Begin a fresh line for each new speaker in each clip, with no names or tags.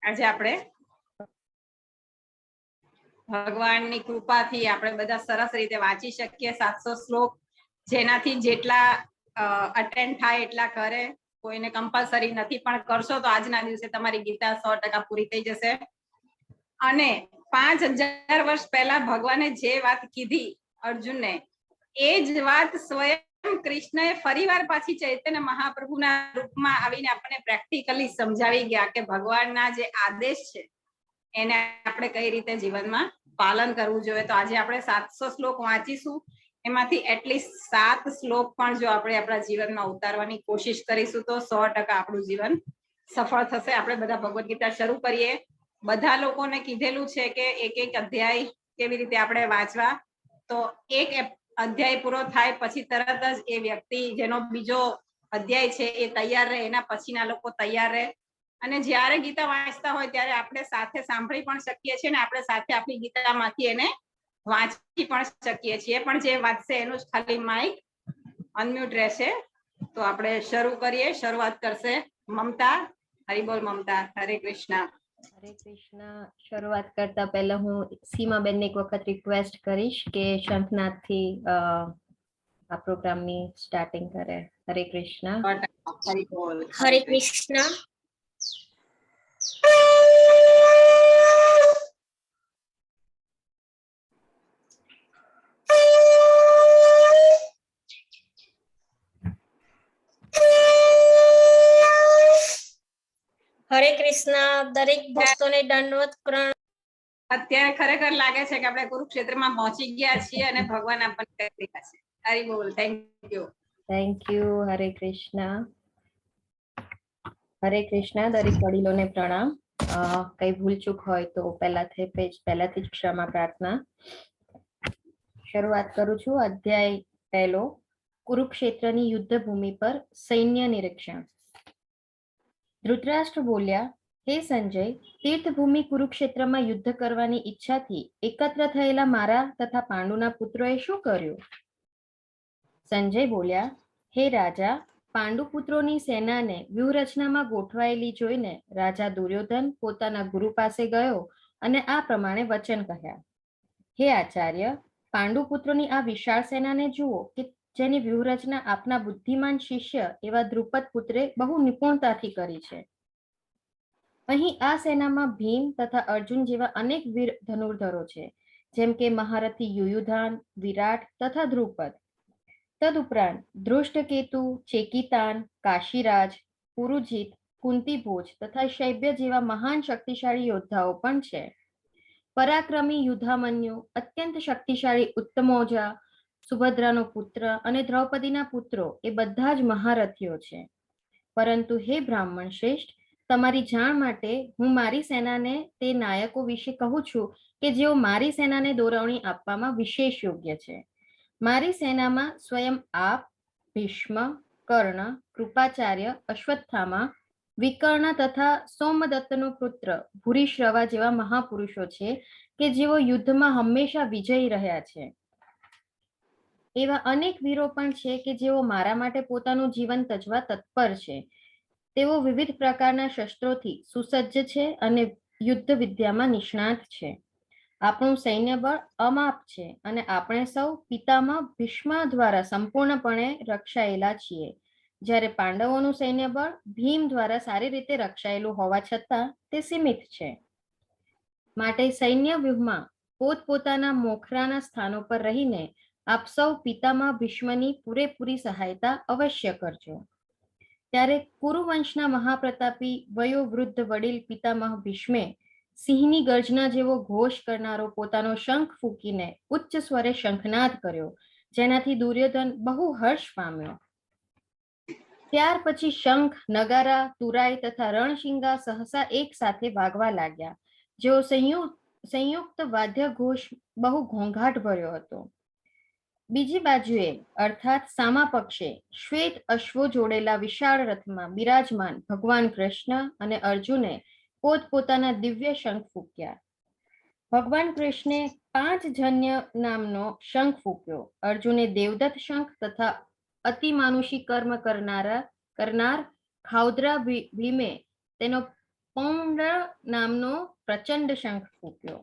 આજે આપણે ભગવાનની કૃપાથી આપણે બધા સરસ રીતે વાંચી શકીએ 700 શ્લોક, જેનાથી જેટલા અટેન્ડ થાય એટલા કરે. કોઈને કમ્પલસરી નથી, પણ કરશો તો આજના દિવસે તમારી ગીતા 100% પૂરી થઈ જશે. અને 5000 વર્ષ પહેલા ભગવાને જે વાત કીધી અર્જુનને, એ જ વાત સ્વયં કૃષ્ણએ ફરીવાર પાછી ચૈતન્ય મહાપ્રભુના રૂપમાં આવીને આપણને પ્રેક્ટિકલી સમજાવી ગયા કે ભગવાનના જે આદેશ છે એને આપણે કઈ રીતે જીવનમાં પાલન કરવું જોઈએ. તો આજે આપણે 700 શ્લોક વાંચીશું. એમાંથી એટલીસ્ટ 7 શ્લોક પણ જો આપણે આપણા જીવનમાં ઉતારવાની કોશિશ કરીશું તો 100% આપણું જીવન સફળ થશે. આપણે બધા ભગવદ ગીતા શરૂ કરીએ. બધા લોકોને કીધેલું છે કે એક એક અધ્યાય કેવી રીતે આપણે વાંચવા. તો એક અધ્યાય પૂરો થાય પછી તરત જ એ વ્યક્તિ જેનો બીજો અધ્યાય છે એ તૈયાર રહે, એના પછીના લોકો તૈયાર રહે. અને જ્યારે ગીતા વાંચતા હોય ત્યારે આપણે સાથે સાંભળી પણ શકીએ છીએ ને આપણે સાથે આપણી ગીતામાંથી એને વાંચી પણ શકીએ છીએ. પણ જે વાંચશે એનું જ ખાલી માઇક અનમ્યુટ રહેશે. તો આપણે શરૂ કરીએ. શરૂઆત કરશે મમતા. હરિબોલ મમતા. હરે કૃષ્ણ.
હરે કૃષ્ણ. શરૂઆત કરતા પહેલા હું સીમાબેનને એક વખત રિક્વેસ્ટ કરીશ કે શંખનાદથી આ પ્રોગ્રામની સ્ટાર્ટિંગ કરે. હરે કૃષ્ણ.
હરિબોલ.
હરે કૃષ્ણ. હરે કૃષ્ણ. દરેક ભક્તોને દંડવત પ્રણામ.
અત્યારે ખરેખર લાગે છે કે આપણે કુરુક્ષેત્રમાં પહોંચી ગયા છીએ અને ભગવાન આપણને કહી રહ્યા છે. Haribol. Thank you.
Thank you. હરે કૃષ્ણ. હરે કૃષ્ણ. દરેક વડીલોને પ્રણામ. કઈ ભૂલચૂક હોય તો પહેલાથી જ ક્ષમા પ્રાર્થના. શરૂઆત કરું છું. અધ્યાય પહેલો, કુરુક્ષેત્રની યુદ્ધ ભૂમિ પર સૈન્ય નિરીક્ષણ. ધૃતરાષ્ટ્ર બોલ્યા, હે સંજય, તીર્થભૂમિ કુરુક્ષેત્રમાં યુદ્ધ કરવાની ઈચ્છાથી એકત્ર થયેલા મારા તથા પાંડુના પુત્રોએ શું કર્યું? સંજય બોલ્યા, હે રાજા, પાંડુ પુત્રોની સેનાને વ્યૂહરચનામાં ગોઠવાયેલી જોઈને રાજા દુર્યોધન પોતાના ગુરુ પાસે ગયો અને આ પ્રમાણે વચન કહ્યા. હે આચાર્ય, પાંડુ પુત્રોની આ વિશાળ સેનાને જુઓ કે જેની વ્યૂહરચના આપના બુદ્ધિમાન શિષ્ય એવા દ્રુપદ પુત્રે બહુ નિપુણતાથી કરી છે. અહીં આ સેનામાં ભીમ તથા અર્જુન જેવા અનેક વીર ધનુર્ધરો છે, જેમ કે મહારથી યુયુધાન, વિરાટ તથા દ્રુપદ. તદુપરાંત ધૃષ્ટકેતુ, ચેકિતાન, કાશીરાજ, પુરુજીત, કુંતીભોજ તથા શૈબ્ય જેવા મહાન શક્તિશાળી યોદ્ધાઓ પણ છે. પરાક્રમી યુદ્ધામન્યુ, અત્યંત શક્તિશાળી ઉત્તમૌજા, સુભદ્રાનો પુત્ર અને દ્રૌપદીના પુત્રો એ બધા જ મહારથીઓ છે. પરંતુ હે બ્રાહ્મણ શ્રેષ્ઠ, તમારી જાણ માટે હું મારી સેનાને તે નાયકો વિશે કહું છું કે જેઓ મારી સેનાને દોરવણી આપવામાં વિશેષ યોગ્ય છે. મારી સેનામાં સ્વયં આપ, ભીષ્મ, કર્ણ, કૃપાચાર્ય, અશ્વત્થામા, વિકર્ણ તથા સોમદત્તનો પુત્ર ભૂરિશ્રવા જેવા મહાપુરુષો છે કે જેઓ યુદ્ધમાં હંમેશા વિજયી રહ્યા છે. એવા અનેક વીરો પણ છે કે જેઓ મારા માટે પોતાનું જીવન તજવા તત્પર છે. તેઓ વિવિધ પ્રકારના શસ્ત્રોથી સુસજ્જ છે અને યુદ્ધ વિદ્યામાં નિષ્ણાત છે. આપણું સૈન્ય બળ અમાપ છે અને આપણે સૌ પિતામહ ભીષ્મ દ્વારા સંપૂર્ણપણે રક્ષાયેલા છીએ, જ્યારે પાંડવોનું સૈન્ય બળ ભીમ દ્વારા સારી રીતે રક્ષાયેલું હોવા છતાં તે સીમિત છે. માટે સૈન્ય વ્યૂહમાં પોતપોતાના મોખરાના સ્થાનો પર રહીને આપ સૌ પિતામહ ભીષ્મની પૂરેપૂરી સહાયતા અવશ્ય કરજો. ત્યારે કુરુવંશના મહાપ્રતાપી વયોવૃદ્ધ વડીલ પિતામહ ભીષ્મે સિંહની ગર્જના જેવો ઘોષ કરનારો પોતાનો શંખ ફૂંકીને ઉચ્ચ સ્વરે શંખનાદ કર્યો, જેનાથી દુર્યોધન બહુ હર્ષ પામ્યો. ત્યાર પછી શંખ, નગારા, તુરાઈ તથા રણશિંગા સહસા એક સાથે વાગવા લાગ્યા, જેઓ સંયુક્ત વાદ્ય ઘોષ બહુ ઘોંઘાટ ભર્યો હતો. બીજી બાજુએ અર્થાત સામા પક્ષે શ્વેત અશ્વો જોડેલા વિશાળ રથમાં બિરાજમાન ભગવાન કૃષ્ણ અને અર્જુને પોતપોતાના દિવ્ય શંખ ફૂંક્યા. ભગવાન કૃષ્ણે 5 જન્ય નામનો શંખ ફૂંક્યો. અર્જુને દેવદત્ત શંખ તથા અતિમાનુષી કર્મ કરનાર ખાઉદ્રા ભીમે તેનો પૌંડ નામનો પ્રચંડ શંખ ફૂંક્યો.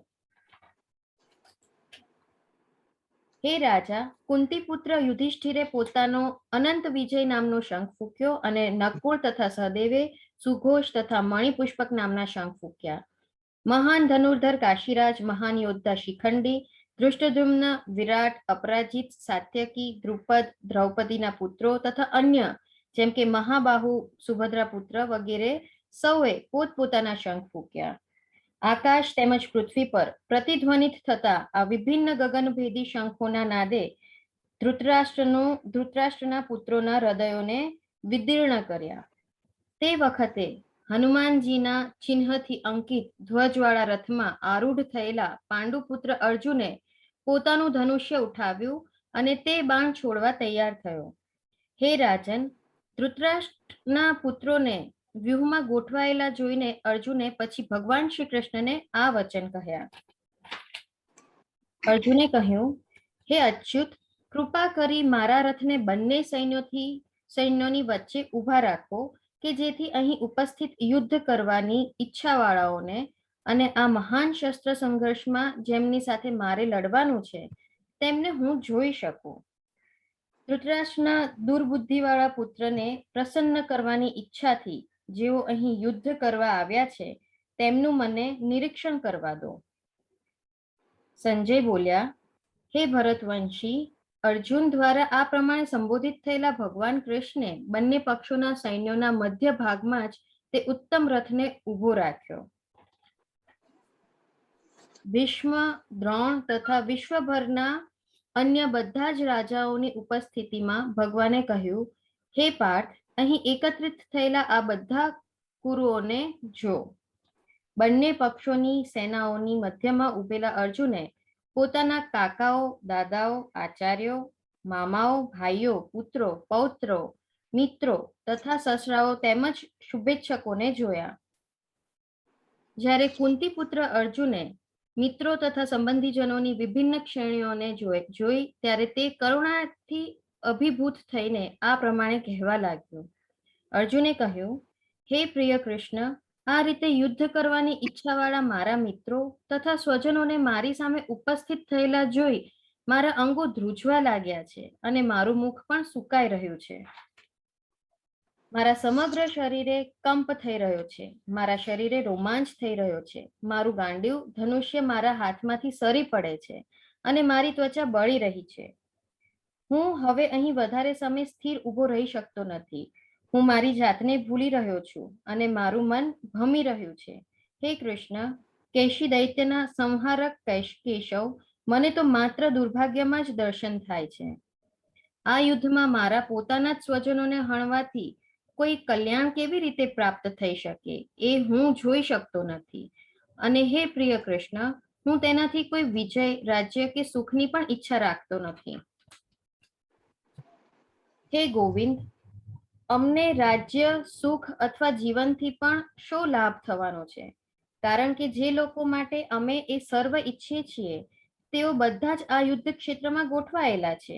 હે રાજા, કુંતીપુત્ર યુધિષ્ઠિરે પોતાનો અનંત વિજય નામનો શંખ ફૂંક્યો અને નકુળ તથા સહદેવે સુઘોષ તથા મણિપુષ્પક નામના શંખ ફૂંક્યા. મહાન ધનુર્ધર કાશીરાજ, મહાન યોદ્ધા શિખંડી, ધૃષ્ટદ્યુમ્ન, વિરાટ, અપરાજિત, સાત્યકી, દ્રુપદ, દ્રૌપદીના પુત્રો તથા અન્ય જેમ કે મહાબાહુ, સુભદ્રા પુત્ર વગેરે સૌએ પોતપોતાના શંખ ફૂંક્યા. આકાશ તેમજ પૃથ્વી પર પ્રતિધ્વનિત થતા આ વિભિન્ન ગગનભેદી શંખોના નાદે ધૃતરાષ્ટ્રના પુત્રોના હૃદયોને વિદીર્ણ કર્યા. તે વખતે હનુમાનજીના ચિહ્નથી અંકિત ધ્વજવાળા રથમાં આરૂઢ થયેલા પાંડુપુત્ર અર્જુને પોતાનું ધનુષ્ય ઉઠાવ્યું અને તે બાણ છોડવા તૈયાર થયો. હે રાજન, ધૃતરાષ્ટ્રના પુત્રોને વ્યૂહમાં ગોઠવાયેલા જોઈને અર્જુને પછી ભગવાન શ્રી કૃષ્ણને આ વચન કહ્યા. અર્જુને કહ્યું, હે અચ્યુત, કૃપા કરી મારા રથને બંને સૈન્યોની વચ્ચે ઊભા રાખો કે જેથી અહીં ઉપસ્થિત યુદ્ધ કરવાની ઈચ્છાવાળાઓને અને આ મહાન શસ્ત્ર સંઘર્ષમાં જેમની સાથે મારે લડવાનું છે તેમને હું જોઈ શકું. ધૃતરાષ્ટ્રના દુર્બુદ્ધિવાળા પુત્રને પ્રસન્ન કરવાની ઈચ્છાથી જેઓ અહીં યુદ્ધ કરવા આવ્યા છે તેમનું મને નિરીક્ષણ કરવા દો. સંજય બોલ્યા, હે ભરતવંશી, અર્જુન દ્વારા આ પ્રમાણે સંબોધિત થયેલા ભગવાન કૃષ્ણે બંને પક્ષોના સૈન્યોના મધ્ય ભાગમાં જ તે ઉત્તમ રથને ઊભો રાખ્યો. ભીષ્મ, દ્રોણ તથા વિશ્વભરના અન્ય બધા જ રાજાઓની ઉપસ્થિતિમાં ભગવાને કહ્યું, હે પાર્થ, અહીં એકત્રિત થયેલા આ બધા કુરુઓને જો. બંને પક્ષોની સેનાઓની મધ્યમાં ઉભેલા અર્જુને પોતાના કાકાઓ, દાદાઓ, આચાર્યો, મામાઓ, ભાઈઓ, પુત્રો, પૌત્રો, મિત્રો તથા સસરાઓ તેમજ શુભેચ્છકોને જોયા. જ્યારે કુંતીપુત્ર અર્જુને મિત્રો તથા સંબંધીજનોની વિભિન્ન શ્રેણીઓને જોઈ ત્યારે તે કરુણાથી અભિભૂત થઈને આ પ્રમાણે કહેવા લાગ્યો. અર્જુને કહ્યું, હે પ્રિય કૃષ્ણ, આ રીતે યુદ્ધ કરવાની ઈચ્છાવાળા મારા મિત્રો તથા સ્વજનોને મારી સામે ઉપસ્થિત થયેલા જોઈ મારા અંગો ધ્રુજવા લાગ્યા છે અને મારું મુખ પણ સુકાઈ રહ્યું છે. મારા સમગ્ર શરીરે કંપ થઈ રહ્યો છે, મારા શરીરે રોમાંચ થઈ રહ્યો છે, મારું ગાંડિયું ધનુષ્ય મારા હાથમાંથી સરી પડે છે અને મારી ત્વચા બળી રહી છે. હું હવે અહીં વધારે સમય સ્થિર ઊભો રહી શકતો નથી. હું મારી જાતને ભૂલી રહ્યો છું અને મારું મન ભમી રહ્યું છે. હે કૃષ્ણ, કેશી દૈત્યના સંહારક કેશવ, મને તો માત્ર દુર્ભાગ્યમાં જ દર્શન થાય છે. આ યુદ્ધમાં મારા પોતાના જ સ્વજનોને હણવાથી કોઈ કલ્યાણ કેવી રીતે પ્રાપ્ત થઈ શકે એ હું જોઈ શકતો નથી. અને હે પ્રિય કૃષ્ણ, હું તેનાથી કોઈ વિજય, રાજ્ય કે સુખની પણ ઈચ્છા રાખતો નથી. હે ગોવિંદ, અમને રાજ્ય, સુખ અથવા જીવનથી પણ શો લાભ થવાનો છે? કારણ કે જે લોકો માટે અમે એ સર્વ ઈચ્છીએ છીએ તેઓ બધા જ આ યુદ્ધ ક્ષેત્રમાં ગોઠવાયેલા છે.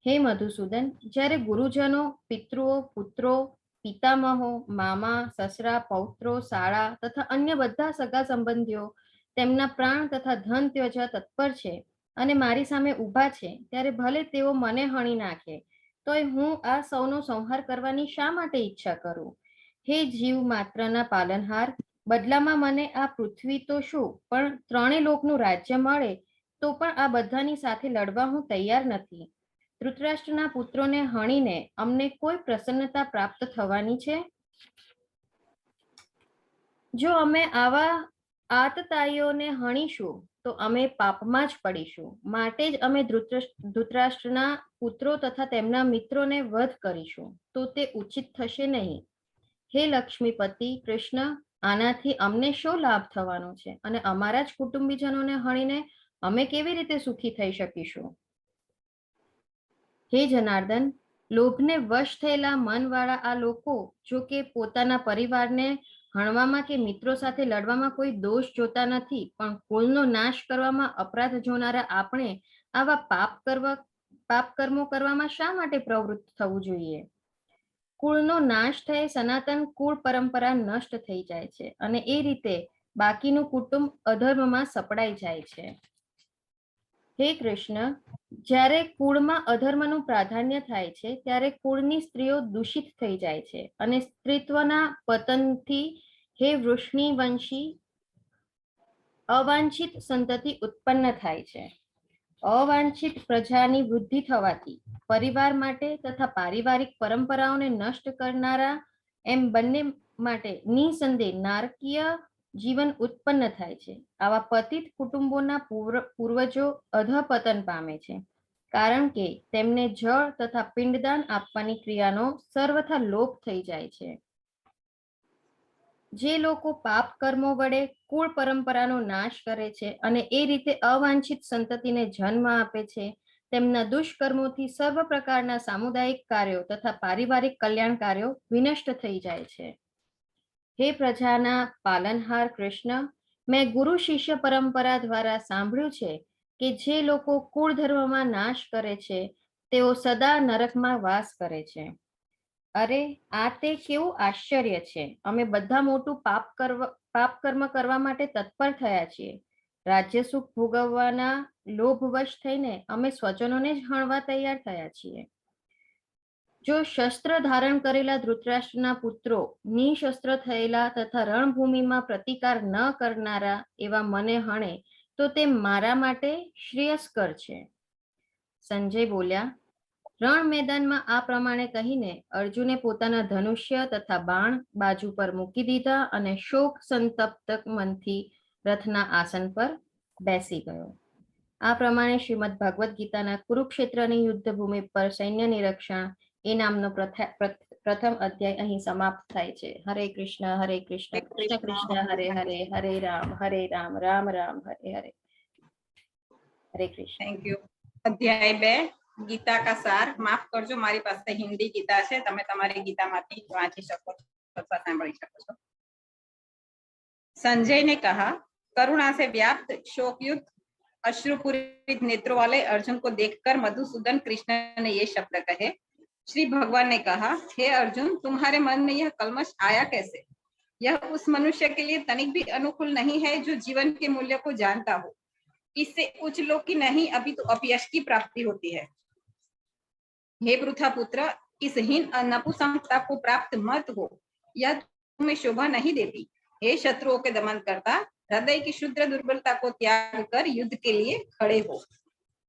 હે મધુસૂદન, જ્યારે ગુરુજનો, પિતૃઓ, પુત્રો, પિતામહો, મામા, સસરા, પૌત્રો, શાળા તથા અન્ય બધા સગા સંબંધીઓ તેમના પ્રાણ તથા ધન ત્યજવા તત્પર છે અને મારી સામે ઊભા છે ત્યારે ભલે તેઓ મને હણી નાખે તોય હું આ સૌનો સંહાર કરવાની શા માટે ઈચ્છા કરું? હે જીવ માત્રના પાલનહાર, બદલામાં મને આ પૃથ્વી તો શું પણ ત્રણેય લોકનું રાજ્ય મળે તો પણ આ બધાની સાથે લડવા હું તૈયાર નથી. ધૃતરાષ્ટ્રના પુત્રોને હણીને અમને કોઈ પ્રસન્નતા પ્રાપ્ત થવાની છે? જો અમે આવા આતતાઈઓને હણીશું તો અમે પાપમાં જ પડીશું. માટે જ અમે ધૃતરાષ્ટ્રના પુત્રો તથા તેમના મિત્રોને વધ કરીશું, તો તે ઉચિત થશે નહીં. હે લક્ષ્મીપતિ કૃષ્ણ, આનાથી અમને શો લાભ થવાનો છે અને અમારા જ કુટુંબીજનોને હણીને અમે કેવી રીતે સુખી થઈ શકીશું? હે જનાર્દન, લોભને વશ થયેલા મનવાળા આ લોકો જો કે પોતાના પરિવારને હણવામાં કે મિત્રો સાથે લડવામાં કોઈ દોષ જોતા નથી, પણ કુળનો નાશ કરવામાં અપરાધ જોનારા આપણે આવા પાપ કર્મો કરવામાં શા માટે પ્રવૃત્ત થવું જોઈએ? કુળનો નાશ થઈ સનાતન કુળ પરંપરા નષ્ટ થઈ જાય છે અને એ રીતે બાકીનું કુટુંબ અધર્મમાં સપડાઈ જાય છે. હે કૃષ્ણ, જ્યારે કુળમાં અધર્મનું પ્રાધાન્ય થાય છે ત્યારે કુળની સ્ત્રીઓ દૂષિત થઈ જાય છે અને સ્ત્રીત્વના પતનથી હે વૃષ્ણિવંશી અવાંછિત સંતતિ ઉત્પન્ન થાય છે. અવાંછિત પ્રજાની વૃદ્ધિ થવાથી પરિવાર માટે તથા પારિવારિક પરંપરાઓને નષ્ટ કરનારા એમ બંને માટે નિસંદેહ નારકીય જીવન ઉત્પન્ન થાય છે. આવા પતિત કુટુંબોના પૂર્વજો અધપતન પામે છે, કારણ કે તેમને જળ તથા પિંડદાન આપવાની ક્રિયાનો સર્વથા લોપ થઈ જાય છે. જે લોકો પાપ કર્મો વડે કુળ પરંપરાનો નાશ કરે છે અને એ રીતે અવાંછિત સંતતિને જન્મ આપે છે, તેમના દુષ્કર્મોથી સર્વ પ્રકારના સામુદાયિક કાર્યો તથા પારિવારિક કલ્યાણ કાર્યો વિનષ્ટ થઈ જાય છે. હે પ્રજાના પાલનહાર કૃષ્ણ, મેં ગુરુ શિષ્ય પરંપરા દ્વારા સાંભળ્યું છે કે જે લોકો કુળ ધર્મમાં નાશ કરે છે તેઓ સદા નરકમાં વાસ કરે છે. અરે, આ તે કેવું આશ્ચર્ય છે! અમે બધા મોટું પાપ કર્મ કરવા માટે તત્પર થયા છીએ. રાજ્ય સુખ ભોગવવાના લોભવશ થઈને અમે સ્વજનોને જ હણવા તૈયાર થયા છીએ. જો શસ્ત્ર ધારણ કરેલા ધૃતરાષ્ટ્રના પુત્રો નિશસ્ત્ર થયેલા તથા રણભૂમિમાં પ્રતિકાર ન કરનારા એવા મને હણે તો તે મારા માટે શ્રેયસ્કર છે. સંજય બોલ્યા, રણ મેદાનમાં આ પ્રમાણે કહીને અર્જુને પોતાના ધનુષ્ય તથા બાણ બાજુ પર મૂકી દીધા અને શોક સંતપ્ત મનથી રથના આસન પર બેસી ગયો. આ પ્રમાણે શ્રીમદ ભગવદ્ ગીતાના કુરુક્ષેત્રની યુદ્ધભૂમિ પર સૈન્ય નિરીક્ષણ એ નામનો પ્રથમ અધ્યાય અહીં સમાપ્ત થાય છે. હરે કૃષ્ણ કૃષ્ણ કૃષ્ણ હરે હરે, હરે રામ રામ રામ હરે હરે. હરે કૃષ્ણ.
Thank you. અધ્યાય 2 ગીતા કા સાર. માફ કરજો, મારી પાસે હિન્દી ગીતા છે, તમે તમારી ગીતામાંથી વાંચી શકો છો અથવા સાંભળી શકો છો. संजय ने कहा, करुणा से व्याप्त शोकयुक्त अश्रुपूरित नेत्रों वाले अर्जुन को देखकर मधुसूदन कृष्ण ने ये शब्द कहे. श्री भगवान ने कहा, हे अर्जुन, तुम्हारे मन में यह कलमश आया कैसे? यह उस मनुष्य के लिए तनिक भी अनुकूल नहीं है जो जीवन के मूल्य को जानता हो. इससे उच्च लोक की नहीं अभी तो अपयश की प्राप्ति होती है. हे पृथा पुत्र, इस हीन नपुंसकता को प्राप्त मत हो, यह तुम्हें शोभा नहीं देती. हे शत्रुओं के दमन करता, हृदय की शुद्र दुर्बलता को त्याग कर युद्ध के लिए खड़े हो.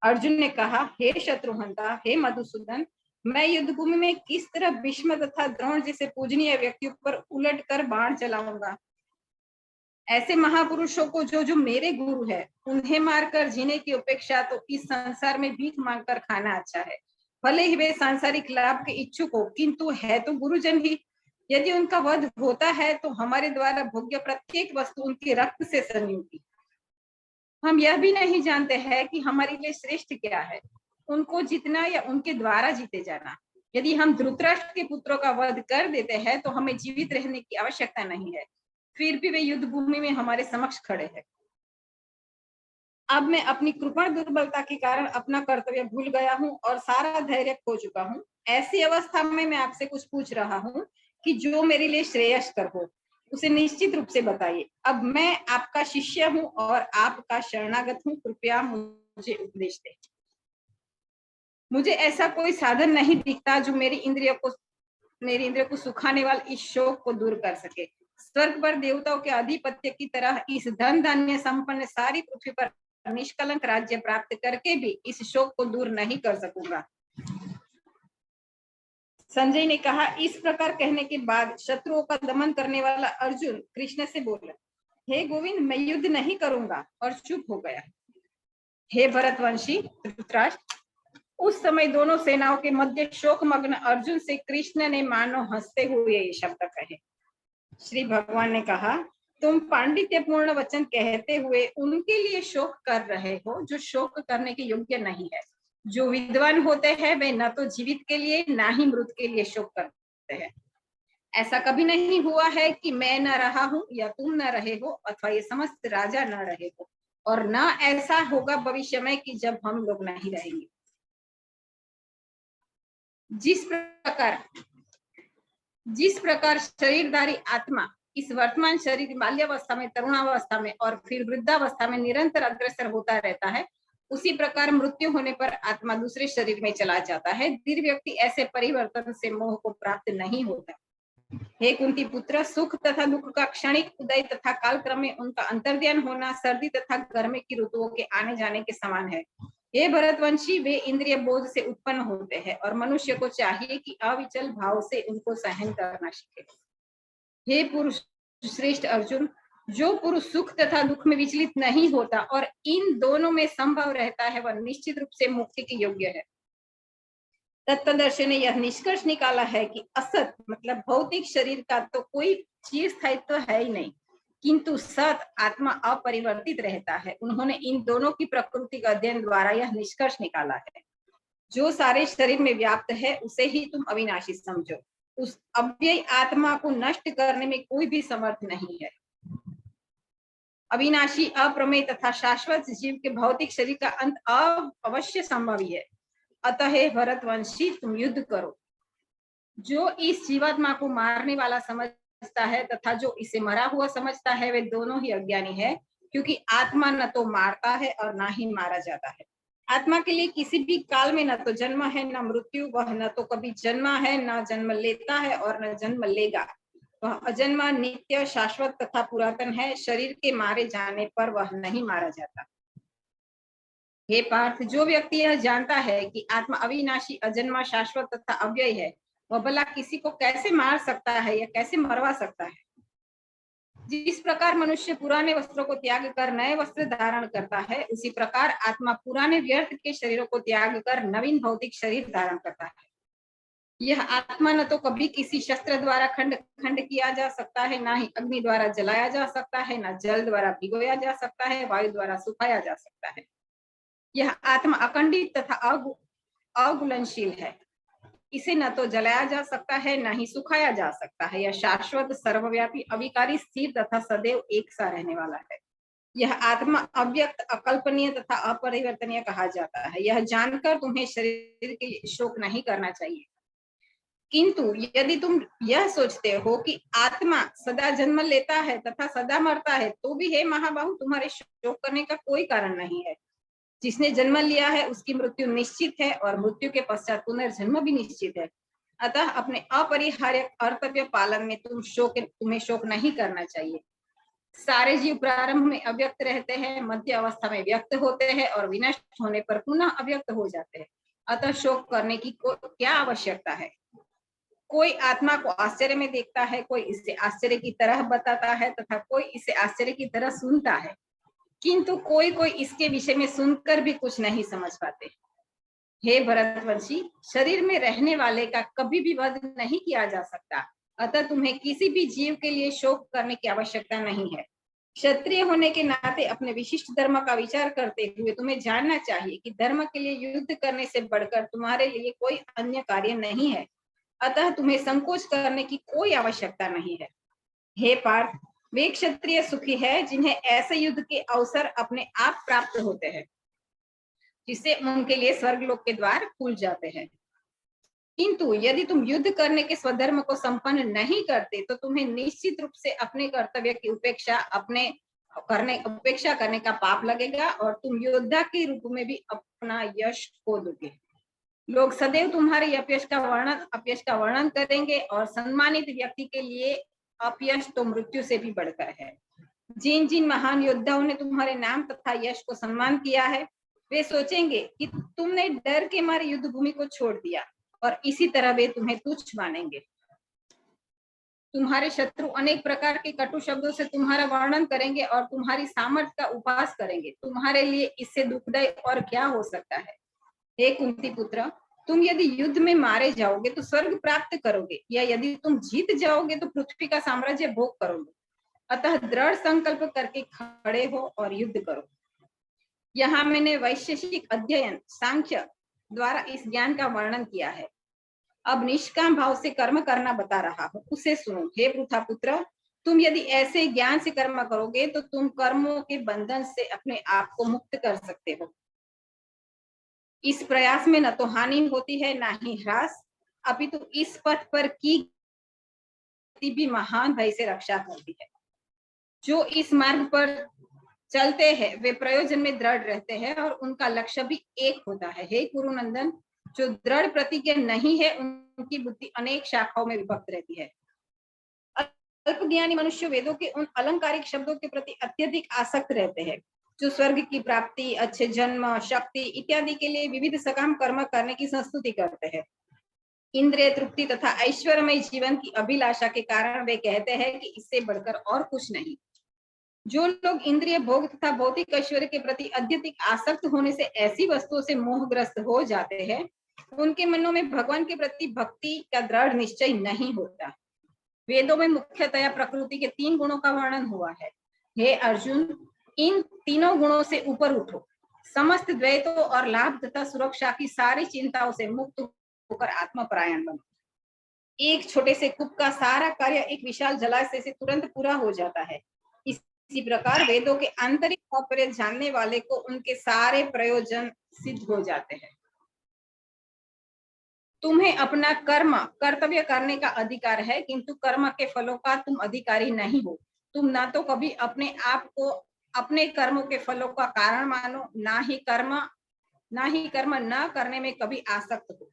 अर्जुन ने कहा, हे शत्रुहंता, हे मधुसूदन, मैं युद्ध भूमि में किस तरह भीष्म तथा द्रोण जैसे पूजनीय व्यक्तियों पर उलट कर बाण चलाऊंगा? ऐसे महापुरुषों को जो मेरे गुरु है, उन्हें मारकर जीने की अपेक्षा तो इस संसार में भीख मांगकर खाना अच्छा है. भले ही वे सांसारिक लाभ के इच्छुक हो, किंतु है तो गुरुजन ही. यदि उनका वध होता है तो हमारे द्वारा भोग्य प्रत्येक वस्तु उनके रक्त से सनी होगी. हम यह भी नहीं जानते हैं कि हमारे लिए श्रेष्ठ क्या है, उनको जीतना या उनके द्वारा जीते जाना. यदि हम धृतराष्ट्र के पुत्रों का वध कर देते हैं तो हमें जीवित रहने की आवश्यकता नहीं है, फिर भी वे युद्ध भूमि में हमारे समक्ष खड़े हैं. अब मैं अपनी कृपण दुर्बलता के कारण अपना कर्तव्य भूल गया हूँ और सारा धैर्य खो चुका हूँ. ऐसी अवस्था में मैं आपसे कुछ पूछ रहा हूँ कि जो मेरे लिए श्रेयस्कर हो उसे निश्चित रूप से बताइए. अब मैं आपका शिष्य हूँ और आपका शरणागत हूँ, कृपया मुझे उपदेश दें. मुझे ऐसा कोई साधन नहीं दिखता जो मेरी इंद्रियों को सुखाने वाले इस शोक को दूर कर सके. स्वर्ग पर देवताओं के अधिपत्य की तरह इस धन धान्य संपन्न सारी पृथ्वी पर निष्कलंक राज्य प्राप्त करके भी इस शोक को दूर नहीं कर सकूंगा. संजय ने कहा. इस प्रकार कहने के बाद शत्रुओं का दमन करने वाला अर्जुन कृष्ण से बोला, हे गोविंद, मैं युद्ध नहीं करूंगा, और चुप हो गया. हे भरतवंशी धृतराष्ट्र, उस समय दोनों सेनाओं के मध्य शोकमग्न अर्जुन से कृष्ण ने मानो हंसते हुए ये शब्द कहे. श्री भगवान ने कहा, तुम पांडित्यपूर्ण वचन कहते हुए उनके लिए शोक कर रहे हो जो शोक करने के योग्य नहीं है. जो विद्वान होते हैं वे न तो जीवित के लिए ना ही मृत के लिए शोक करते हैं. ऐसा कभी नहीं हुआ है कि मैं न रहा हूं या तुम न रहे हो अथवा ये समस्त राजा न रहे हो, और न ऐसा होगा भविष्य में कि जब हम लोग नहीं रहेंगे. जिस प्रकार जिस प्रकार शरीरधारी आत्मा इस वर्तमान शरीर बाल्यावस्था में, तरुणावस्था में और फिर वृद्धावस्था में निरंतर अग्रसर होता रहता है, उसी प्रकार मृत्यु होने पर आत्मा दूसरे शरीर में चला जाता है। धीर व्यक्ति ऐसे परिवर्तन से मोह को प्राप्त नहीं होता। हे कुंती पुत्र, सुख तथा दुख का क्षणिक उदय तथा कालक्रम में उनका अंतर्ध्यान होना सर्दी तथा गर्मी की ऋतुओं के आने जाने के समान है। हे भरतवंशी, वे इंद्रिय बोध से उत्पन्न होते हैं और मनुष्य को चाहिए कि अविचल भाव से उनको सहन करना सीखे। हे पुरुष श्रेष्ठ अर्जुन, जो पुरुष सुख तथा दुख में विचलित नहीं होता और इन दोनों में संभव रहता है, वह निश्चित रूप से मुक्ति के योग्य है। तत्वदर्शी ने यह निष्कर्ष निकाला है कि असत मतलब भौतिक शरीर का तो कोई चीज स्थायित्व है ही नहीं, किंतु सत आत्मा अपरिवर्तित रहता है। उन्होंने इन दोनों की प्रकृति का अध्ययन द्वारा यह निष्कर्ष निकाला है। जो सारे शरीर में व्याप्त है उसे ही तुम अविनाशी समझो। उस अव्यय आत्मा को नष्ट करने में कोई भी समर्थ नहीं है। अविनाशी, अप्रमेय तथा शाश्वत जीव के भौतिक शरीर का अंत अवश्य संभवी है। अतः हे भरतवंशी, तुम युद्ध करो। जो इस जीवात्मा को मारने वाला समझता है तथा जो इसे मरा हुआ समझता है, वे दोनों ही अज्ञानी है, क्योंकि आत्मा न तो मारता है और ना ही मारा जाता है। आत्मा के लिए किसी भी काल में न तो जन्म है न मृत्यु। वह न तो कभी जन्मा है, न जन्म लेता है और न जन्म लेगा। वह अजन्मा, नित्य, शाश्वत तथा पुरातन है। शरीर के मारे जाने पर वह नहीं मारा जाता। हे पार्थ, जो व्यक्ति यह जानता है कि आत्मा अविनाशी, अजन्मा, शाश्वत तथा अव्यय है, वह भला किसी को कैसे मार सकता है या कैसे मरवा सकता है। जिस प्रकार मनुष्य पुराने वस्त्रों को त्याग कर नए वस्त्र धारण करता है, उसी प्रकार आत्मा पुराने व्यर्थ के शरीरों को त्याग कर नवीन भौतिक शरीर धारण करता है। यह आत्मा न तो कभी किसी शस्त्र द्वारा खंड खंड किया जा सकता है, ना ही अग्नि द्वारा जलाया जा सकता है, न जल द्वारा भिगोया जा सकता है, वायु द्वारा सुखाया जा सकता है। यह आत्मा अखंडित तथा अघुलनशील है। इसे न तो जलाया जा सकता है, न ही सुखाया जा सकता है। यह शाश्वत, सर्वव्यापी, अविकारी, स्थिर तथा सदैव एक सा रहने वाला है। यह आत्मा अव्यक्त, अकल्पनीय तथा अपरिवर्तनीय कहा जाता है। यह जानकर तुम्हें शरीर के लिए शोक नहीं करना चाहिए, किंतु यदि तुम यह सोचते हो कि आत्मा सदा जन्म लेता है तथा सदा मरता है, तो भी हे महाबाहु, तुम्हारे शोक करने का कोई कारण नहीं है। जिसने जन्म लिया है उसकी मृत्यु निश्चित है और मृत्यु के पश्चात पुनर्जन्म भी निश्चित है। अतः अपने अपरिहार्य कर्तव्य पालन में तुम्हें शोक नहीं करना चाहिए। सारे जीव प्रारंभ में अव्यक्त रहते हैं, मध्य अवस्था में व्यक्त होते हैं और विनष्ट होने पर पुनः अव्यक्त हो जाते हैं। अतः शोक करने की क्या आवश्यकता है। कोई आत्मा को आश्चर्य में देखता है, कोई इसे आश्चर्य की तरह बताता है तथा कोई इसे आश्चर्य की तरह सुनता है, किंतु कोई कोई इसके विषय में सुनकर भी कुछ नहीं समझ पाते। हे भरतवंशी, शरीर में रहने वाले का कभी भी वध नहीं किया जा सकता, अतः तुम्हें किसी भी जीव के लिए शोक करने की आवश्यकता नहीं है। क्षत्रिय होने के नाते अपने विशिष्ट धर्म का विचार करते हुए तुम्हें जानना चाहिए कि धर्म के लिए युद्ध करने से बढ़कर तुम्हारे लिए कोई अन्य कार्य नहीं है, अतः तुम्हें संकोच करने की कोई आवश्यकता नहीं है। हे पार्थ, वे क्षत्रिय सुखी है जिन्हें ऐसे युद्ध के अवसर अपने आप प्राप्त होते हैं, जिससे उनके लिए स्वर्गलोक के द्वार खुल जाते हैं। किंतु यदि तुम युद्ध करने के स्वधर्म को संपन्न नहीं करते, तो तुम्हें निश्चित रूप से अपने कर्तव्य की उपेक्षा करने का पाप लगेगा और तुम योद्धा के रूप में भी अपना यश खो दोगे। लोग सदैव तुम्हारे अपयश का वर्णन करेंगे और सम्मानित व्यक्ति के लिए अपयश तो मृत्यु से भी बढ़कर है। जिन जिन महान योद्धाओं ने तुम्हारे नाम तथा यश को सम्मान किया है, वे सोचेंगे कि तुमने डर के मारे युद्ध भूमि को छोड़ दिया और इसी तरह वे तुम्हें तुच्छ मानेंगे। तुम्हारे शत्रु अनेक प्रकार के कटु शब्दों से तुम्हारा वर्णन करेंगे और तुम्हारी सामर्थ्य का उपहास करेंगे। तुम्हारे लिए इससे दुखदायी और क्या हो सकता है। हे कुंती पुत्र, तुम यदि युद्ध में मारे जाओगे तो स्वर्ग प्राप्त करोगे, या यदि तुम जीत जाओगे तो पृथ्वी का साम्राज्य भोग करोगे। अतः दृढ़ संकल्प करके खड़े हो और युद्ध करो। यहाँ मैंने वैशेषिक अध्ययन सांख्य द्वारा इस ज्ञान का वर्णन किया है। अब निष्काम भाव से कर्म करना बता रहा हूँ, उसे सुनो। हे पृथा पुत्र, तुम यदि ऐसे ज्ञान से कर्म करोगे तो तुम कर्मों के बंधन से अपने आप को मुक्त कर सकते हो। इस प्रयास में न तो हानि होती है, ना ही ह्रास, अपितु इस पथ पर की बुद्धि भी महान भय से रक्षा करती है। जो इस मार्ग पर चलते हैं वे प्रयोजन में दृढ़ रहते हैं और उनका लक्ष्य भी एक होता है। हे कुरुनंदन, जो दृढ़ प्रतिज्ञ नहीं है उनकी बुद्धि अनेक शाखाओं में विभक्त रहती है। अल्पज्ञानी मनुष्य वेदों के उन अलंकारिक शब्दों के प्रति अत्यधिक आसक्त रहते हैं जो स्वर्ग की प्राप्ति, अच्छे जन्म, शक्ति इत्यादि के लिए विविध सकाम कर्म करने की संस्तुति करते हैं। इंद्रिय तृप्ति तथा ऐश्वर्यमय जीवन की अभिलाषा के कारण वे कहते हैं कि इससे बढ़कर और कुछ नहीं। जो लोग इंद्रिय भोग तथा भौतिक ऐश्वर्य के प्रति अत्यधिक आसक्त होने से ऐसी वस्तुओं से मोहग्रस्त हो जाते हैं, उनके मनों में भगवान के प्रति भक्ति का दृढ़ निश्चय नहीं होता। वेदों में मुख्यतया प्रकृति के 3 गुणों का वर्णन हुआ है। हे अर्जुन, इन तीनों गुणों से ऊपर उठो, समस्त द्वैतों और लाभ तथा सुरक्षा की सारी चिंताओं से मुक्त होकर आत्मपरायण बनो। एक छोटे से कूप का सारा कार्य एक विशाल जलाशय से तुरंत पूरा हो जाता है। इसी प्रकार वेदों के आंतरिक तात्पर्य जानने वाले को उनके सारे प्रयोजन सिद्ध हो जाते हैं। तुम्हें अपना कर्म कर्तव्य करने का अधिकार है, किंतु कर्म के फलों का तुम अधिकारी नहीं हो। तुम ना तो कभी अपने आप को अपने कर्मों के फलों का कारण मानो, ना ही कर्म न करने में कभी आसक्त हो।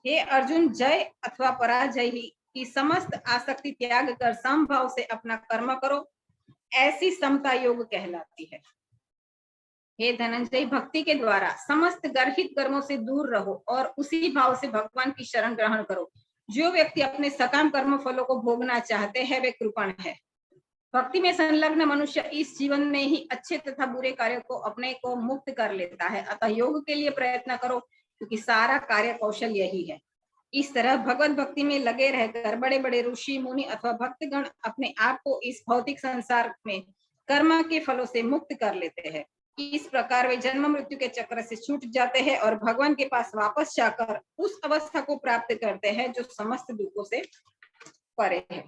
हे अर्जुन, जय अथवा पराजय की समस्त आसक्ति त्याग कर समभाव से अपना कर्म करो, ऐसी समता योग कहलाती है। हे धनंजय, भक्ति के द्वारा समस्त गर्हित कर्मों से दूर रहो और उसी भाव से भगवान की शरण ग्रहण करो। जो व्यक्ति अपने सकाम कर्म फलों को भोगना चाहते हैं वे कृपण है। भक्ति में संलग्न मनुष्य इस जीवन में ही अच्छे तथा बुरे कार्यों को अपने को मुक्त कर लेता है। अतः योग के लिए प्रयत्न करो, क्योंकि सारा कार्य कौशल यही है। इस तरह भगवत भक्ति में लगे रहकर बड़े बड़े ऋषि मुनि अथवा भक्तगण अपने आप को इस भौतिक संसार में कर्म के फलों से मुक्त कर लेते हैं। इस प्रकार वे जन्म मृत्यु के चक्र से छूट जाते हैं और भगवान के पास वापस जाकर उस अवस्था को प्राप्त करते हैं जो समस्त दुखों से परे है।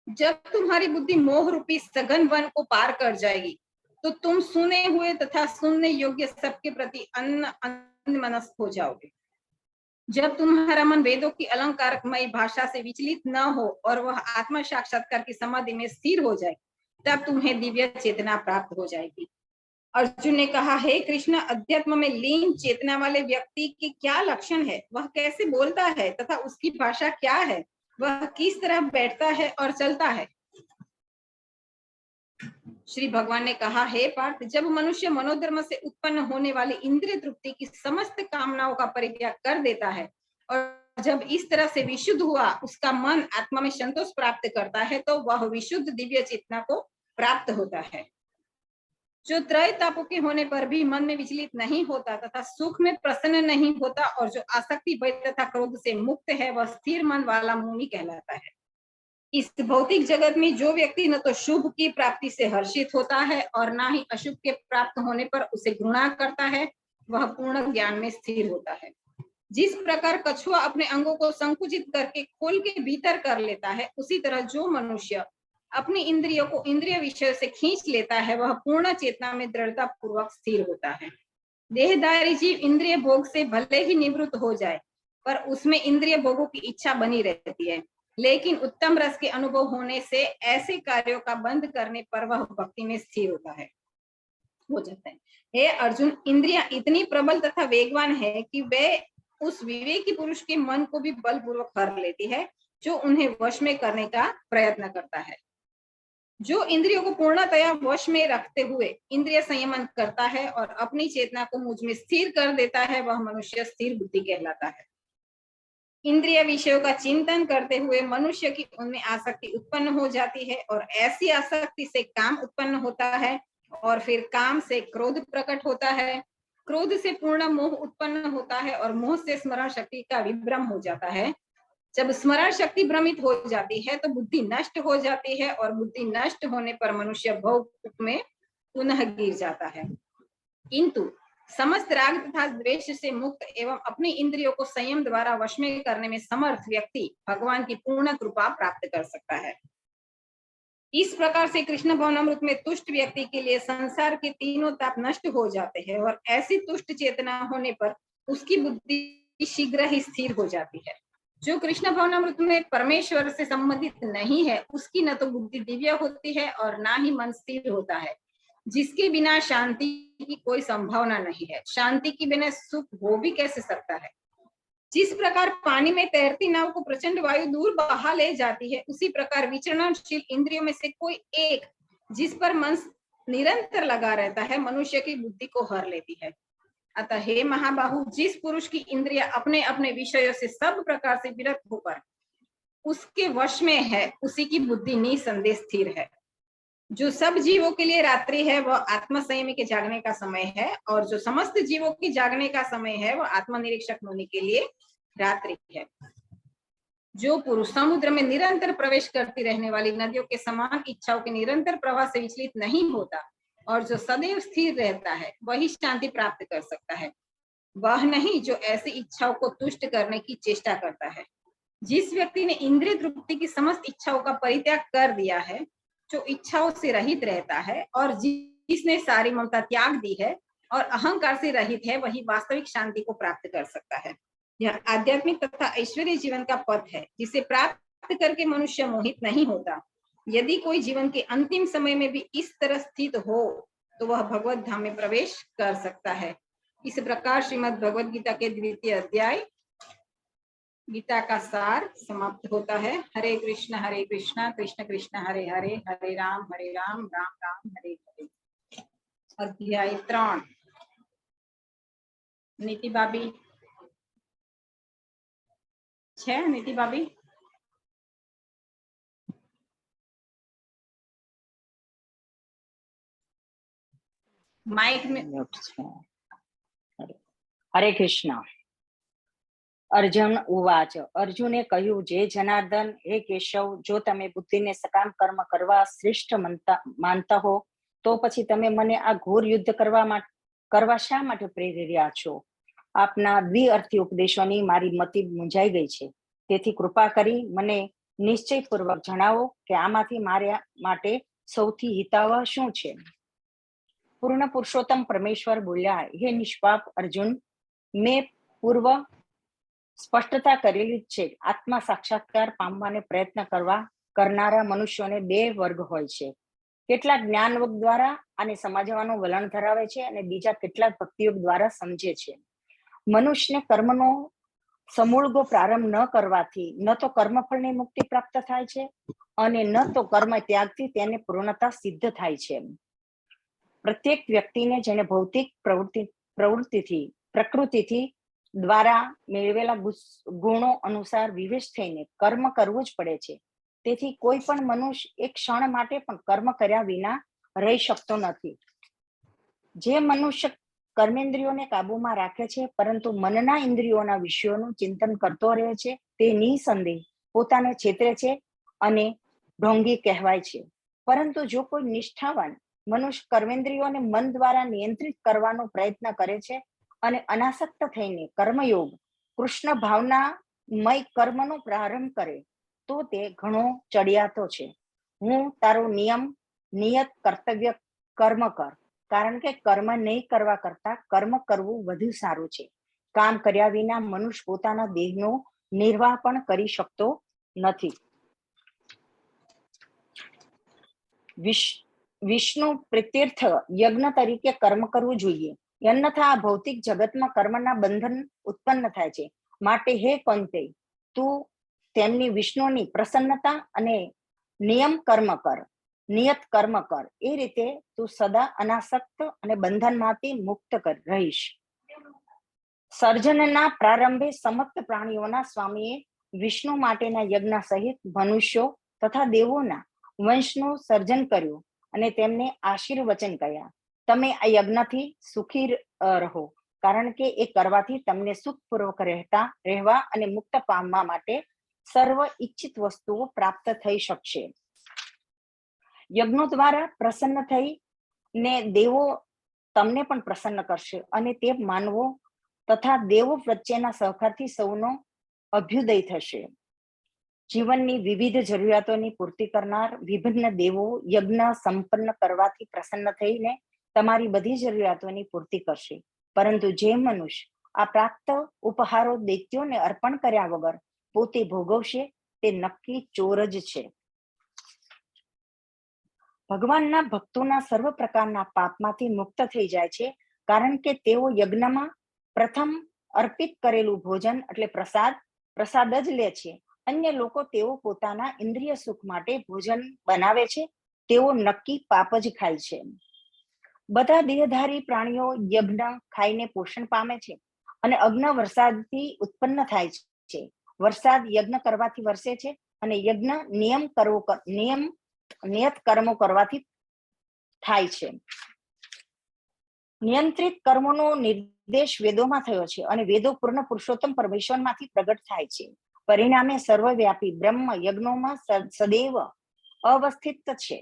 जब तुम्हारी बुद्धि मोह रूपी सघन वन को पार कर जाएगी तो तुम सुने हुए तथा सुनने योग्य सबके प्रति अन्यमनस्क हो जाओगे। जब तुम्हारा मन वेदों की अलंकारमय भाषा से विचलित न हो और वह आत्म साक्षात्कार की समाधि में स्थिर हो जाए, तब तुम्हें दिव्य चेतना प्राप्त हो जाएगी। अर्जुन ने कहा, हे कृष्ण, अध्यात्म में लीन चेतना वाले व्यक्ति के क्या लक्षण है? वह कैसे बोलता है तथा उसकी भाषा क्या है? वह किस तरह बैठता है और चलता है? श्री भगवान ने कहा, हे पार्थ, जब मनुष्य मनोधर्म से उत्पन्न होने वाली इंद्रिय तृप्ति की समस्त कामनाओं का परित्याग कर देता है और जब इस तरह से विशुद्ध हुआ उसका मन आत्मा में संतोष प्राप्त करता है, तो वह विशुद्ध दिव्य चेतना को प्राप्त होता है। जो त्रय तापों के होने पर भी मन में विचलित नहीं होता तथा सुख में प्रसन्न नहीं होता और जो आसक्ति भय तथा क्रोध से मुक्त है, वह स्थिर मन वाला मुनि कहलाता है। इस भौतिक जगत में जो व्यक्ति न तो शुभ की प्राप्ति से हर्षित होता है और ना ही अशुभ के प्राप्त होने पर उसे घृणा करता है, वह पूर्ण ज्ञान में स्थिर होता है। जिस प्रकार कछुआ अपने अंगों को संकुचित करके खोल के भीतर कर लेता है, उसी तरह जो मनुष्य अपनी इंद्रियों को इंद्रिय विषय से खींच लेता है, वह पूर्ण चेतना में दृढ़ता पूर्वक स्थिर होता है। देहधारी जीव इंद्रिय भोग से भले ही निवृत्त हो जाए, पर उसमें इंद्रिय भोगों की इच्छा बनी रहती है। लेकिन उत्तम रस के अनुभव होने से ऐसे कार्यों का बंद करने पर वह भक्ति में स्थिर हो जाता है। हे अर्जुन, इंद्रियां इतनी प्रबल तथा वेगवान है कि वे उस विवेकी पुरुष के मन को भी बलपूर्वक हर लेती है जो उन्हें वश में करने का प्रयत्न करता है। जो इंद्रियों को पूर्णतया वश में रखते हुए इंद्रिय संयमन करता है और अपनी चेतना को मुझ में स्थिर कर देता है, वह मनुष्य स्थिर बुद्धि कहलाता है। इंद्रिय विषयों का चिंतन करते हुए मनुष्य की उनमें आसक्ति उत्पन्न हो जाती है और ऐसी आसक्ति से काम उत्पन्न होता है और फिर काम से क्रोध प्रकट होता है। क्रोध से पूर्ण मोह उत्पन्न होता है और मोह से स्मरण शक्ति का विभ्रम हो जाता है। जब स्मरण शक्ति भ्रमित हो जाती है तो बुद्धि नष्ट हो जाती है और बुद्धि नष्ट होने पर मनुष्य भोग में पुनः गिर जाता है। किंतु समस्त राग तथा द्वेष से मुक्त एवं अपनी इंद्रियों को संयम द्वारा वश में करने में समर्थ व्यक्ति भगवान की पूर्ण कृपा प्राप्त कर सकता है। इस प्रकार से कृष्ण भवनामृत में तुष्ट व्यक्ति के लिए संसार के तीनों ताप नष्ट हो जाते हैं और ऐसी तुष्ट चेतना होने पर उसकी बुद्धि शीघ्र ही स्थिर हो जाती है। जो कृष्ण भवनामृत में परमेश्वर से संबंधित नहीं है उसकी न तो बुद्धि दिव्य होती है और ना ही मन स्थिर होता है, जिसके बिना शांति की कोई संभावना नहीं है। शांति के बिना सुख हो भी कैसे सकता है। जिस प्रकार पानी में तैरती नाव को प्रचंड वायु दूर बहा ले जाती है, उसी प्रकार विचरणशील इंद्रियों में से कोई एक जिस पर मन निरंतर लगा रहता है मनुष्य की बुद्धि को हर लेती है। अतः हे महाबाहु, जिस पुरुष की इंद्रियां अपने अपने विषयों से सब प्रकार से विरत होकर उसके वश में है, उसी की बुद्धि निसंदेह स्थिर है। जो सब जीवों के लिए रात्रि है वह आत्म संयमी के जागने का समय है, और जो समस्त जीवों की जागने का समय है वह आत्मनिरीक्षक होने के लिए रात्रि है। जो पुरुष समुद्र में निरंतर प्रवेश करती रहने वाली नदियों के समान इच्छाओं के निरंतर प्रवाह से विचलित नहीं होता और जो सदैव स्थिर रहता है, वही शांति प्राप्त कर सकता है। वह नहीं जो ऐसी इच्छाओं को तुष्ट करने की चेष्टा करता है। जिस व्यक्ति ने इंद्रिय तृप्ति की समस्त इच्छाओं का परित्याग कर दिया है, जो इच्छाओं से रहित रहता है, और जिसने सारी ममता त्याग दी है और अहंकार से रहित है, वही वास्तविक शांति को प्राप्त कर सकता है। यह आध्यात्मिक तथा ऐश्वर्य जीवन का पथ है, जिसे प्राप्त करके मनुष्य मोहित नहीं होता। यदि कोई जीवन के अंतिम समय में भी इस तरह स्थित हो तो वह भगवत धाम में प्रवेश कर सकता है। इस प्रकार श्रीमद् भगवद गीता के 2वें अध्याय गीता का सार समाप्त होता है। हरे कृष्ण कृष्ण कृष्ण हरे हरे, हरे राम राम राम हरे हरे। अध्याय 3। नीति भाभी 6। नीति भाभी माइक में।
हरे कृष्ण। अर्जुन उवाच। अर्जुने કહ્યું, જે જનાર્દન, હે કેશવ, જો તમે બુદ્ધિને સકામ કર્મ કરવા શ્રેષ્ઠ માનતા હો તો પછી તમે મને આ ઘોર યુદ્ધ કરવા શા માટે પ્રેરી રહ્યા છો? આપના દ્વિઅર્થી ઉપદેશોની મારી મતિ મૂંઝાઈ ગઈ છે, તેથી કૃપા કરી મને નિશ્ચયપૂર્વક જણાવો કે આમાંથી મારા માટે સૌથી હિતાવહ શું છે? પૂર્ણ પુરુષોત્તમ પરમેશ્વર બોલ્યા, હે નિષ્પાપ અર્જુન, મેં પૂર્વ સ્પષ્ટતા કરેલી છે. આત્મા સાક્ષાત્કાર પામવાને પ્રયત્ન કરનારા મનુષ્યોને 2 વર્ગ હોય છે. કેટલાક જ્ઞાનયોગ દ્વારા આને સમજવાનું વલણ ધરાવે છે અને બીજા કેટલાક ભક્તિયોગ દ્વારા સમજે છે. મનુષ્યને કર્મનો સમૂળગો પ્રારંભ ન કરવાથી ન તો કર્મફળની મુક્તિ પ્રાપ્ત થાય છે અને ન તો કર્મ ત્યાગથી તેને પૂર્ણતા સિદ્ધ થાય છે. પ્રત્યેક વ્યક્તિને જેને ભૌતિક પ્રકૃતિથી દ્વારા મેળવેલા ગુણો અનુસાર વિવેશ થઈને કર્મ કરવું જ પડે છે. તેથી કોઈ પણ મનુષ્ય એક ક્ષણ માટે પણ કર્મ કર્યા વિના રહી શકતો નથી. જે મનુષ્ય કર્મેન્દ્રિયોને કાબુમાં રાખે છે પરંતુ મનના ઇન્દ્રિયોના વિષયોનું ચિંતન કરતો રહે છે, તે નિસંદેહ પોતાને છેતરે છે અને ઢોંગી કહેવાય છે. પરંતુ જો કોઈ નિષ્ઠાવાન મનુષ્ય કર્મેન્દ્રિયોને મન દ્વારા નિયંત્રિત કરવાનો પ્રયત્ન કરે છે અને અનાસક્ત થઈને કર્મયોગ કૃષ્ણ ભાવનામય કર્મનો પ્રારંભ કરે તો તે ઘણો ચડિયાતો છે. હું તારો નિયત કર્તવ્ય કર્મ કર, કારણ કે કર્મ નહીં કરવા કરતા કર્મ કરવું વધુ સારું છે. કામ કર્યા વિના મનુષ્ય પોતાના દેહનો નિર્વાહ પણ કરી શકતો નથી. વિષ્ણુ પ્રીત્યર્થ યજ્ઞ તરીકે કર્મ કરવું જોઈએ, અન્યથા આ ભૌતિક જગતમાં કર્મના બંધન ઉત્પન્ન થાય છે. માટે હે કૌંતેય, તું તેમની વિષ્ણુની પ્રસન્નતા અને નિયત કર્મ કર. એ રીતે તું સદા અનાસક્ત અને બંધનમાંથી મુક્ત રહીશ. સર્જનના પ્રારંભે સમસ્ત પ્રાણીઓના સ્વામીએ વિષ્ણુ માટેના યજ્ઞ સહિત મનુષ્યો તથા દેવોના વંશનું સર્જન કર્યું અને તેમને આશીર્વચન કર્યા. તમે આ યજ્ઞથી સુખી રહો, કારણ કે એ કરવાથી તમને સુખપૂર્વક રહેવા અને મુક્ત પામવા માટે સર્વ ઈચ્છિત વસ્તુઓ પ્રાપ્ત થઈ શકશે. યજ્ઞો દ્વારા પ્રસન્ન થઈને દેવો તમને પણ પ્રસન્ન કરશે અને તે માનવો તથા દેવો વચ્ચેના સહકારથી સૌનો અભ્યુદય થશે. જીવનની વિવિધ જરૂરિયાતોની પૂર્તિ કરનાર વિભિન્ન દેવો યજ્ઞ સંપન્ન કરવાથી પ્રસન્ન થઈને તમારી બધી જરૂરિયાતોની પૂર્તિ કરશે. પરંતુ જે મનુષ્ય આ પ્રાપ્ત ઉપહારો દૈત્યોને અર્પણ કર્યા વગર પોતે ભોગવશે તે નક્કી ચોર જ છે. ભગવાનના ભક્તોના સર્વ પ્રકારના પાપમાંથી મુક્ત થઈ જાય છે, કારણ કે તેઓ યજ્ઞમાં પ્રથમ અર્પિત કરેલું ભોજન એટલે પ્રસાદ જ લે છે. અન્ય લોકો તેઓ પોતાના ઇન્દ્રિય સુખ માટે ભોજન બનાવે છે, તેઓ નક્કી પાપ જ ખાય છે. બધા દેહધારી પ્રાણીઓ યજ્ઞ ખાઈને પોષણ પામે છે, અને અગ્નિ વરસાદથી ઉત્પન્ન થાય છે. વરસાદ યજ્ઞ કરવાથી વરસે છે, અને યજ્ઞ નિયત કર્મો કરવાથી થાય છે. નિયંત્રિત કર્મોનો નિર્દેશ વેદોમાં થયો છે, અને વેદો પૂર્ણ પુરુષોત્તમ પરમેશ્વરમાંથી પ્રગટ થાય છે. પરિણામે સર્વવ્યાપી બ્રહ્મ યજ્ઞોમાં સદૈવ અવસ્થિત છે.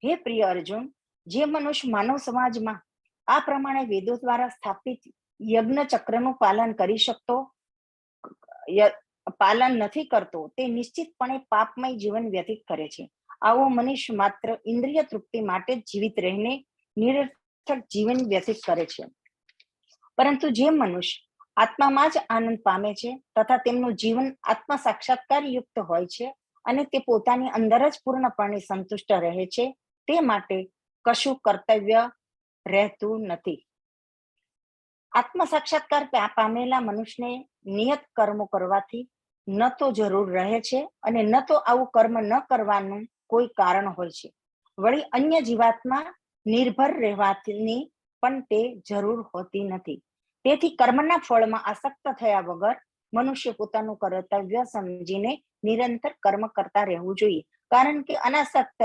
હે પ્રિય અર્જુન, જે મનુષ્ય માનવ સમાજમાં આ પ્રમાણે વેદો દ્વારા સ્થાપિત યજ્ઞ ચક્રનું પાલન નથી કરતો, તે નિશ્ચિતપણે પાપમય જીવન વ્યતીત કરે છે. આવો મનુષ્ય માત્ર ઇન્દ્રિય તૃપ્તિ માટે જ જીવિત રહીને નિરર્થક જીવન વ્યતીત કરે છે. પરંતુ જે મનુષ્ય આત્મામાં જ આનંદ પામે છે તથા તેમનું જીવન આત્મ સાક્ષાત્કાર યુક્ત હોય છે, અને તે પોતાની અંદર જ પૂર્ણપણે સંતુષ્ટ રહે છે, તે માટે કશું કર્તવ્ય રહેતું નથી. આત્મ સાક્ષાત્કાર પામેલા મનુષ્યને નિયત કર્મો કરવાથી ન તો જરૂર રહે છે, અને ન તો આવું કર્મ ન કરવાનું કોઈ કારણ હોય છે. વળી અન્ય જીવાત્મા નિર્ભર રહેવાની પણ તે જરૂર હોતી નથી. તેથી કર્મના ફળમાં આસક્ત થયા વગર મનુષ્ય પોતાનું કર્તવ્ય સમજીને નિરંતર કર્મ કરતા રહેવું જોઈએ, કારણ કે અનાસક્ત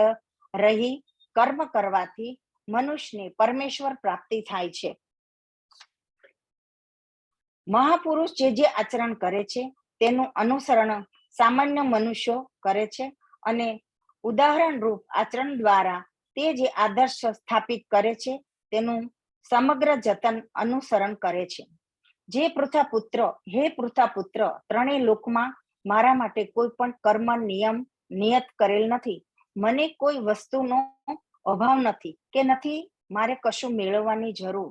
રહી કર્મ કરવાથી મનુષ્યને પરમેશ્વર પ્રાપ્તિ થાય છે. મહાપુરુષ જે આચરણ કરે છે તેનું અનુસરણ સામાન્ય મનુષ્યો કરે છે, અને ઉદાહરણ રૂપ આચરણ દ્વારા તે જે આદર્શ સ્થાપિત કરે છે તેનું સમગ્ર જતન અનુસરણ કરે છે. હે પૃથાપુત્ર, ત્રણેય લોકમાં મારા માટે કોઈ પણ કર્મ નિયત કરેલ નથી. મને કોઈ વસ્તુનો અભાવ નથી કે નથી મારે કશું મેળવવાની જરૂર.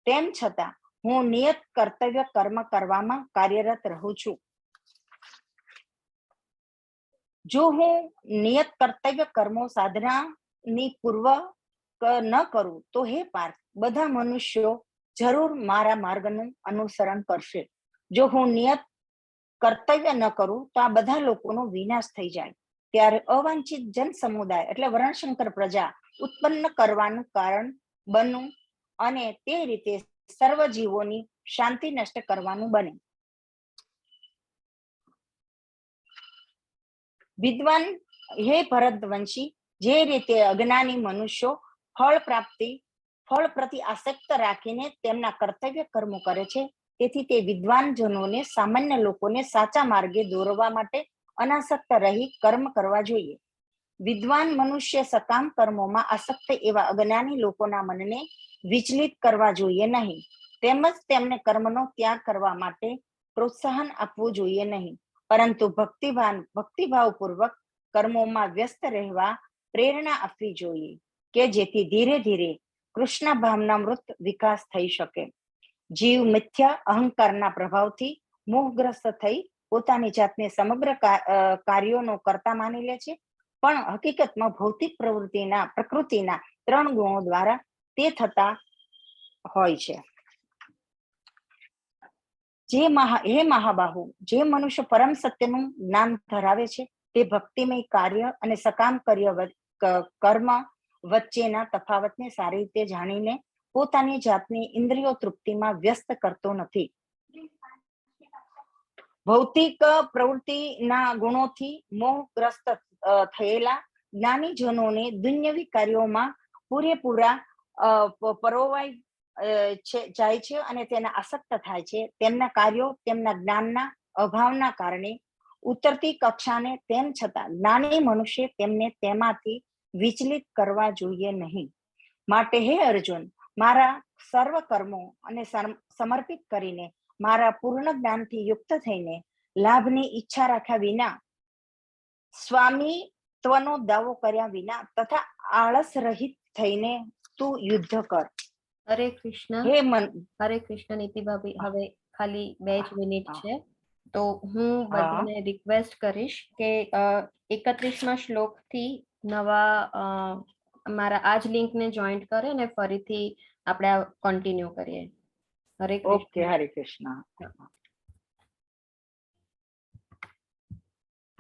તેમ છતાં હું નિયત કર્તવ્ય કર્મ કરવામાં કાર્યરત રહું છું. જો હું નિયત કર્તવ્ય કર્મો સાધનાની પૂર્વક ન કરું તો હે પાર્થ, બધા મનુષ્યો જરૂર મારા માર્ગનું અનુસરણ કરશે. જો હું નિયત કર્તવ્ય ન કરું તો આ બધા લોકોનો વિનાશ થઈ જાય. ત્યારે અવાંછિત જન સમુદાય એટલે વર્ણશંકર પ્રજા ઉત્પન્ન કરવાનું કારણ બનવું, અને તે રીતે સર્વ જીવોની શાંતિ નષ્ટ કરવાનું બને. વિદ્વાન હે ભરતવંશી, જે રીતે અજ્ઞાની મનુષ્યો ફળ પ્રતિ આસક્ત રાખીને તેમના કર્તવ્ય કર્મો કરે છે, તેથી તે વિદ્વાન જનોને સામાન્ય લોકોને સાચા માર્ગે દોરવા માટે અનાસક્ત રહી કર્મ કરવા જોઈએ. વિદ્વાન મનુષ્ય સકામ કર્મોમાં આસક્ત એવા અજ્ઞાની લોકોના મનને વિચલિત કરવા જોઈએ નહીં, તેમજ તેમને કર્મનો ત્યાગ કરવા માટે પ્રોત્સાહન આપવું જોઈએ નહીં, પરંતુ ભક્તિભાવપૂર્વક કર્મોમાં વ્યસ્ત રહેવા પ્રેરણા આપવી જોઈએ, કે જેથી ધીરે ધીરે કૃષ્ણ ભાવના મૃત વિકાસ થઈ શકે. જીવ મિથ્યા અહંકારના પ્રભાવથી મોહગ્રસ્ત થઈ પોતાની જાતને સમગ્ર કાર્યોનો કર્તા માની લે છે, પણ હકીકતમાં ભૌતિક પ્રકૃતિના 3 ગુણો દ્વારા તે થતા હોય છે. હે મહાબાહુ, જે મનુષ્ય પરમ સત્યનું જ્ઞાન ધરાવે છે તે ભક્તિમય કાર્ય અને સકામ કર્મ વચ્ચેના તફાવતને સારી રીતે જાણીને પોતાની જાતને ઇન્દ્રિયો તૃપ્તિમાં વ્યસ્ત કરતો નથી. ભૌતિક પ્રવૃત્તિના ગુણોથી મોહગ્રસ્ત થયેલા જ્ઞાની જનોને દુન્યવી કાર્યોમાં પૂરેપૂરા પરોવાઈ જાય છે અને તેના આસક્ત થાય છે. તેમના કાર્યો તેમના જ્ઞાનના અભાવના કારણે ઉતરતી કક્ષાને, તેમ છતાં જ્ઞાની મનુષ્ય તેમને તેમાંથી વિચલિત કરવા જોઈએ નહીં. માટે હે અર્જુન, મારા સર્વ કર્મો અને સમર્પિત કરીને મારા પૂર્ણ જ્ઞાનથી યુક્ત થઈને લાભની ઈચ્છા રાખ્યા વિના, સ્વામીત્વનો દાવો કર્યા વિના તથા આળસ રહિત થઈને તું યુદ્ધ કર.
હરે કૃષ્ણ.
હે
હરે કૃષ્ણ નીતિ ભાભી, હવે ખાલી 2 જ મિનિટ છે. તો હું બધાને રિક્વેસ્ટ કરીશ કે 31મા શ્લોકથી નવા મારા આ જ લિંકને જોઈન્ટ કરે અને ફરીથી આપણે કન્ટિન્યુ કરીએ. હરે કૃષ્ણ.
ઓકે, હરે કૃષ્ણ.